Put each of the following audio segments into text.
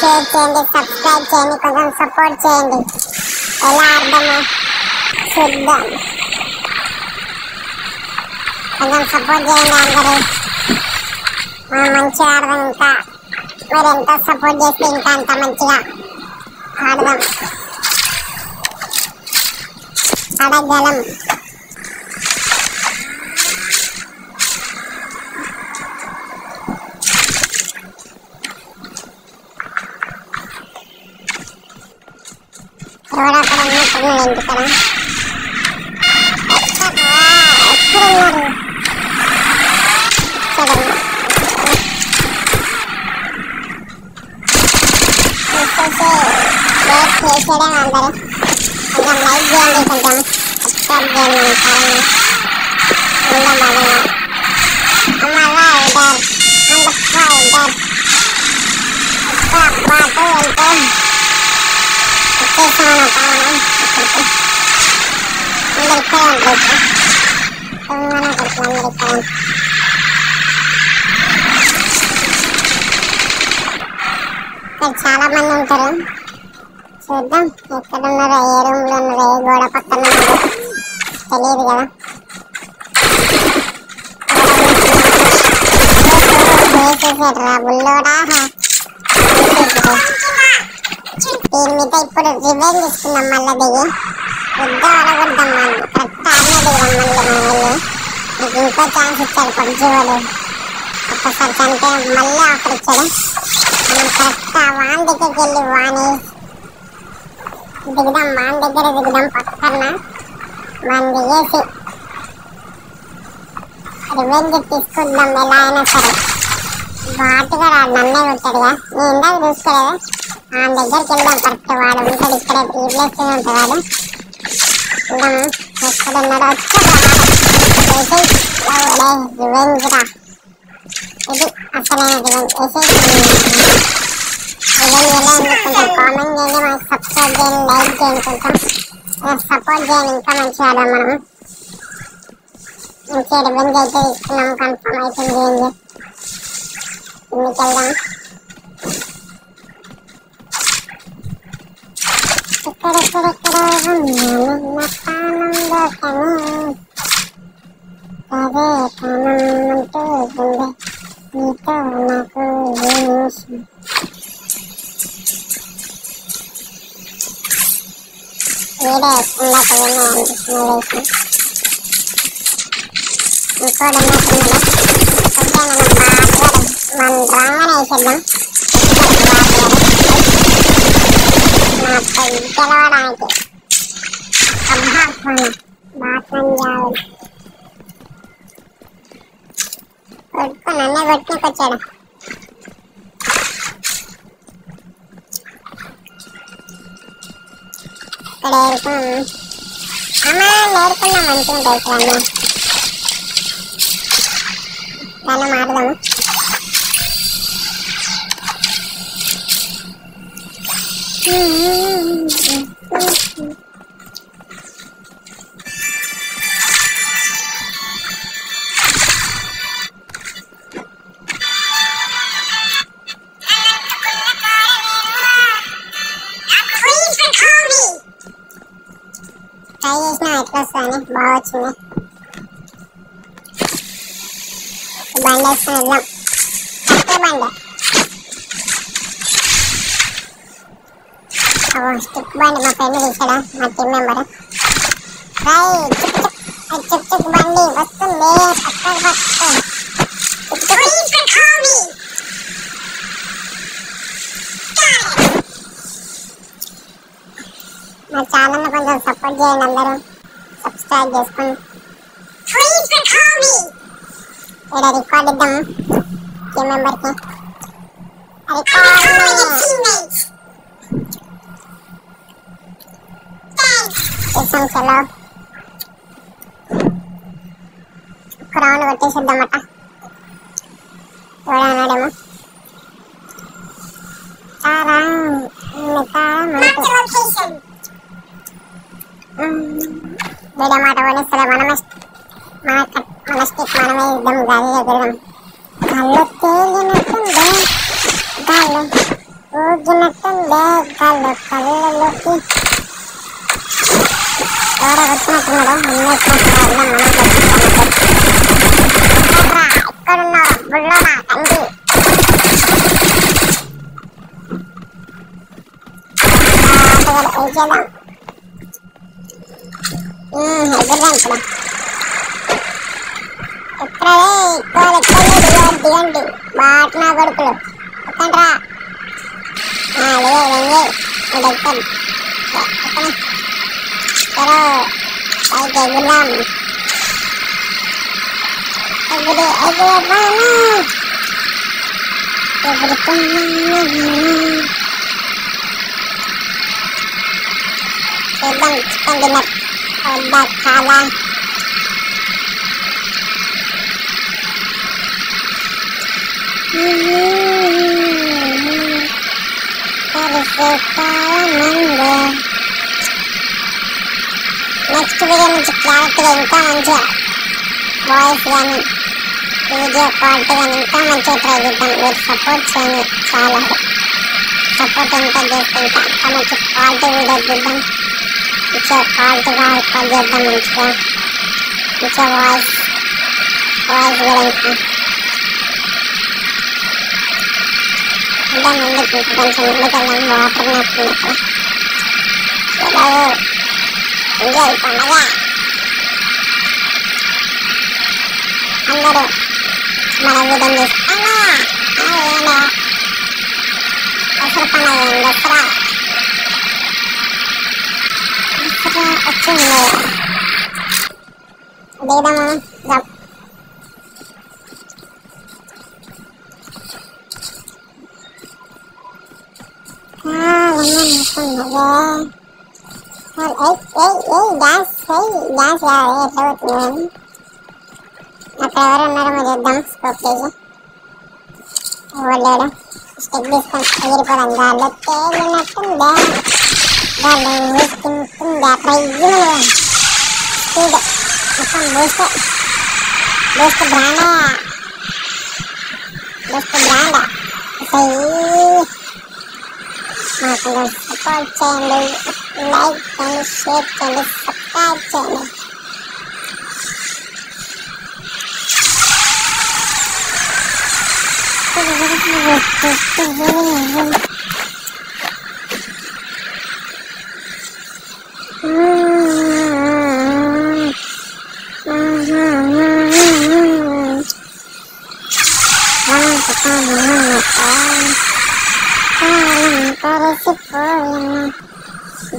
Share చేయండి, subscribe చేయండి, కొంచెం సపోర్ట్ చేయండి. ఎలా ఆడదామో చూద్దాం. కొంచెం సపోర్ట్ చేయండి అందరూ. మనం మంచిగా ఆడదాం. ఇంకా మీరు ఎంతో సపోర్ట్ చేస్తే ఇంకా అంత మంచిగా ఆడదాం, ఆడగలం. ఎవరు అక్కడ ఉన్నట్టున్నారు ఇంటికడ. ఎక్కడున్నారు చూడండి. వెయిట్ చేసేయడం అందరూ. కొంచెం లైక్ చేయండి, కొంచెం సబ్స్క్రైబ్ చేయండి మన ఛానల్ని. ఉందాం బాగా. అమ్మా ఇద్దరు అందప్ప ఇద్దరు పాటు వెళ్తే వచ్చేసామన్నమాట. మనం ఇక్కడికి అందరు ఇక్కడే ఉంటారు. తెలంగాణ కొడుకులు అందరు ఇక్కడ. ఇక్కడ చాలా మంది ఉంటారు. చూద్దాం ఎక్కడ ఉన్నారో, ఏ రూమ్ లో ఉన్నారో, ఏ గోడ పక్కన ఉన్నారో తెలియదు కదా. చేసేసాడు బుల్లోడా. దీని మీద ఇప్పుడు రివెంజ్ ఇస్తున్నాం. మళ్ళీ దిగి యుద్ధం అడగొద్దాం. మనం కరెక్ట్ ఆడనే దిగుదాం. మళ్ళీ మా వాళ్ళు నీకు ఇంకో ఛాన్స్ ఇచ్చాడు పబ్జీ వాడు. ఒక్కసారి చనితే మళ్ళీ ఆఫర్ ఇచ్చాడు. మనం కరెక్ట్ వాన్ దగ్గరికి వెళ్ళి వాని దిగుదాం. వాన్ దగ్గర దిగుదాం. పక్కన వాన్ దిగేసి రివెంజ్ తీసుకుందాం ఎలా అయినా సరే. బాటుగా నన్నే కొట్టాడుగా. నేను ఇందాక చూసుకోలేదు. ఆ దగ్గరికి వెళ్దాం. కరెక్ట్ వాడు ఉంటాడు ఇక్కడ. ఈ ప్లేస్ ఉంటాడు వాడు. వెళ్దాము. ఎక్కడ ఉన్నాడో రివెంజ్ రా. ఇది అసలైన రివెంజ్. రివెంజ్ ఎలా ఉంది కొంచెం కామెంట్ చేయండి. మనకి సబ్స్క్రైబ్ చేయండి, లైక్ చేయండి, కొంచెం సపోర్ట్ చేయండి. ఇంకా మంచిగా ఆడదాం మనం. మంచిగా రివెంజ్ అయితే ఇస్తున్నాం. కన్ఫర్మ్ అవుతుంది. రివెంజ్ ఇందుకు వెళ్దాం. ఎక్కడెక్కడెక్కడ ఉన్న స్థానంలో కానీ అదే ప్రాణం అంటూ ఉంది నీతో నాకు ఏ నిమిషం. వీడే ఇందాక అనిపిస్తుంది వేసి. ఇంకోటి ఉన్నట్టున్నాడు. ఓకే మనం బాగా మనం రాగానే వేసేద్దాం. గెలవడానికి అబ్బా బాత్రూమ్ జావులు కొట్టుకొని అన్నీ కొట్టుకొచ్చాడు. ఇక్కడ అమ్మా నేర్చుకున్నా మంచిగా ఉంటాయి ఇక్కడ అన్నీ. దాన్ని మారుదాము. ట్రై చేసినా ఎట్లా వస్తుందని. బాగా వచ్చింది. బండి వేసుకొని వెళ్దాం. కట్టే బండి. స్టిక్ బండి మా ఫ్రెండ్ తీసాడా, మా టీం మెంబర్. చుక్ చుక్ బండి వస్తుంది. మా ఛానల్ కొంచెం సపోర్ట్ చేయండి అందరూ. సబ్స్క్రైబ్ చేసుకోండి. ఇక్కడ రికార్డ్ ఇద్దాము టీం మెంబర్కి. చేసాం. చలో ఒక రౌండ్ కొట్టేసేద్దామట. ఎవడన్నాడేమో. వీడియో మాట పోనిస్తలే. మనమే మన స్టిక్ మనమే ఇద్దాం. గాలి ఎగురుదాం. కళ్ళు తేలినట్టుండే గాలు ఊగినట్టుందే కళ్ళు కళ్ళలోకి ఎవరో వచ్చినట్టున్నాడు ఎక్కడున్నావు బుల్లోనా తండ్రి చేద్దాం ఎదురుదాం ఇక్కడ ఎక్కడే దిగండి బాట్నా కొడుకులు ఎక్కండ్రా ఎగుద్దాం చేద్దాం చికెన్ డిన్నర్ వద్దా చాలా నెక్స్ట్ వీడియో నుంచి క్లారిటీగా ఇంకా మంచిగా వాయిస్ కానీ వీడియో క్వాలిటీ కానీ ఇంకా మంచిగా ట్రై చేద్దాం. మీరు సపోర్ట్ చేయండి, చాలా సపోర్ట్ ఎంత చేస్తే ఇంకా మంచి క్వాలిటీ వీడియో చూద్దాం. మంచిగా క్వాలిటీగా రికార్డ్ చేద్దాం. మంచిగా వాయిస్ కూడా ఇంకా ముందుకు కొంచెం ముందుకెళ్ళాం. వాటర్ నాకు ఎంజాయ్ పండగ అందరూ మన విధం చేస్తున్నా దసరా పండగ దసరా వచ్చింది దిగదామా అక్కడ ఎవరు ఉన్నారో చూద్దాం. స్కోప్ చేసి ఓలేడు స్టెప్ తీసుకొని ఎగిరిపోదాం. గాల్లో తేలినట్టుందా గాల్లో ఊసుకుంటుందా పైన స్పీడ్ మొత్తం బూస్ట్ బ్రాండ్ మాకు సపోర్ట్ చేయండి, లైక్ చేయండి, షేర్ చేయండి, సబ్స్క్రైబ్ చేయండి.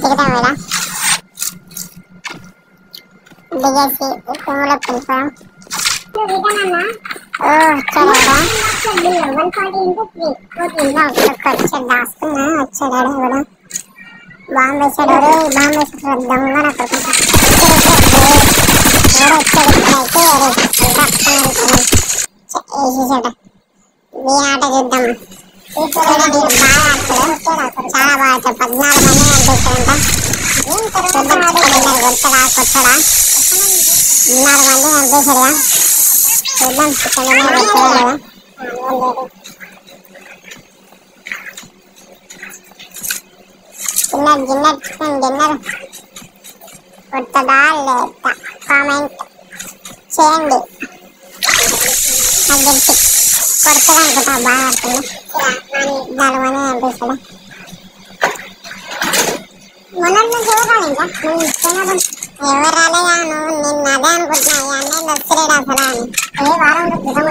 దిగుదాం ఇలా దిగేసి పువ్వులో పిలిపాం. దాసుకున్నా వచ్చాడు కూడా బాంబు వేసాడు. బాంబు వేసాడు దొంగ వేసాడు. మీ ఆట చూద్దాం. చూడండి బాగా ఆడతాడు, చాలా బాగా ఆడతాడు. 14 మంది అనిపిస్తారంట. కొట్టడా 14 మంది అనిపిస్తారుగా. చూద్దాం చికెన్ డిన్నర్ చికెన్ డిన్నర్ కొట్టదా లేదా కామెంట్ చేయండి. నాకు తెలిసి కొడతాడు అనుకుంటా. బాగా ఆడుతుంది. 14 మంది అనిపిస్తాడు. మనల్ని చూడాలి ఇంకా ఎవరు రాలేదా నువ్వు నిన్న అదే అనుకుంటున్నా. అన్నయ్య వస్తలేడు అసలు అని ఏ వారంలో ఎక్కడ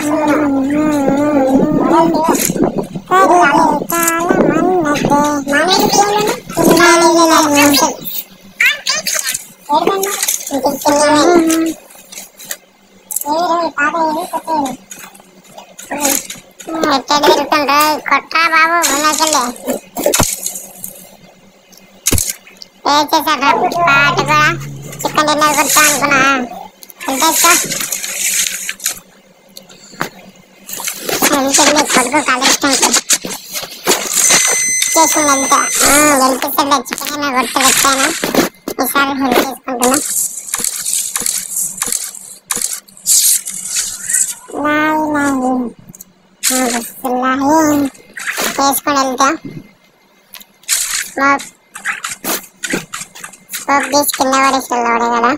తిరుగుతుండ్రు కొట్టా బాబు ముందుకెళ్ళి చేసేసాడు. పాట కూడా చికెన్ డిన్నర్ కొట్టా అనుకున్నా. కొడుకు కలెక్షన్ చేసిందంతా గెలిపిస్తాడు. చికెన్ డిన్నర్ కొట్టు పెట్టాను. ఈసారి హెల్ప్ చేసుకుంటున్నా. వేసుకొని వెళ్తా స్మోక్ స్మోక్ తీసి కింద పడేసాడు కదా.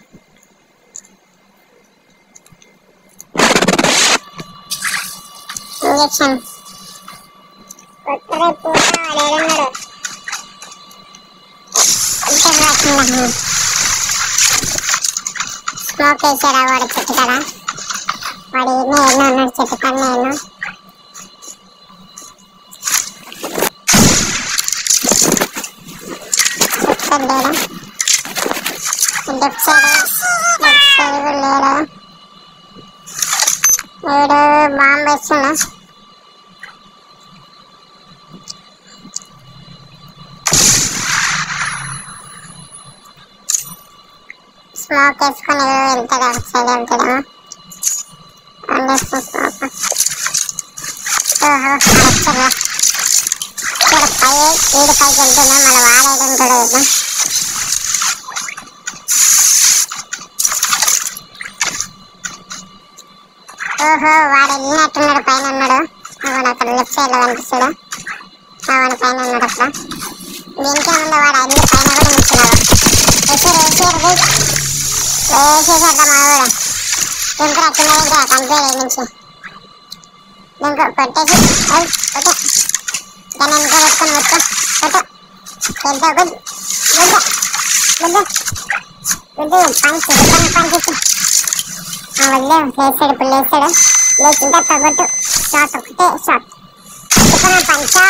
ఇంజెక్షన్ కొత్తగా పూట వాడేదన్నాడు. స్మోక్ వేసాడా వాడు చెట్టు కదా, వాడు ఎన్నో ఉన్నాడు చెట్టు కన్నా ఎన్నో. లేడా లెఫ్ట్ సైడ్ కూడా లేడా, ఏడు బాంబు వేస్తున్నా. స్మోక్ వేసుకొని వెళ్తాడు, అటు సైడ్ వెళ్తాడేమో. ఓహో వచ్చారా ఇక్కడ ఏడు పైకి వెళ్తున్నా, మళ్ళీ వాడేయడం కూడా వేద్దాం. ఓహో వాడు వెళ్ళినట్టున్నాడు, పైన ఉన్నాడు. వాడు అక్కడ లెఫ్ట్ సైడ్ లో కనిపిస్తాడు, వాడు పైన ఉన్నాడు అక్కడ. దీనికే ముందు వాడు అన్ని పైన కూడా నిల్చున్నాడు. వేసేసారు వేసేసేద్దాం. మా కూడా దుంకురా కింద దుంకురా, కనిపించలేదు నుంచి దుంకు కొట్టేసి కొట్టు దాన్ని వెనుక పెట్టుకొని కొట్టు కొట్టు వెళ్తా గుడ్ గుడ్ గుడ్ గుడ్ పంచి పంచి వదిలే. లేచాడు ఇప్పుడు లేచాడు, లేచిన తర్వాత కొట్టు షాట్ ఒకటే షాట్ పంచా.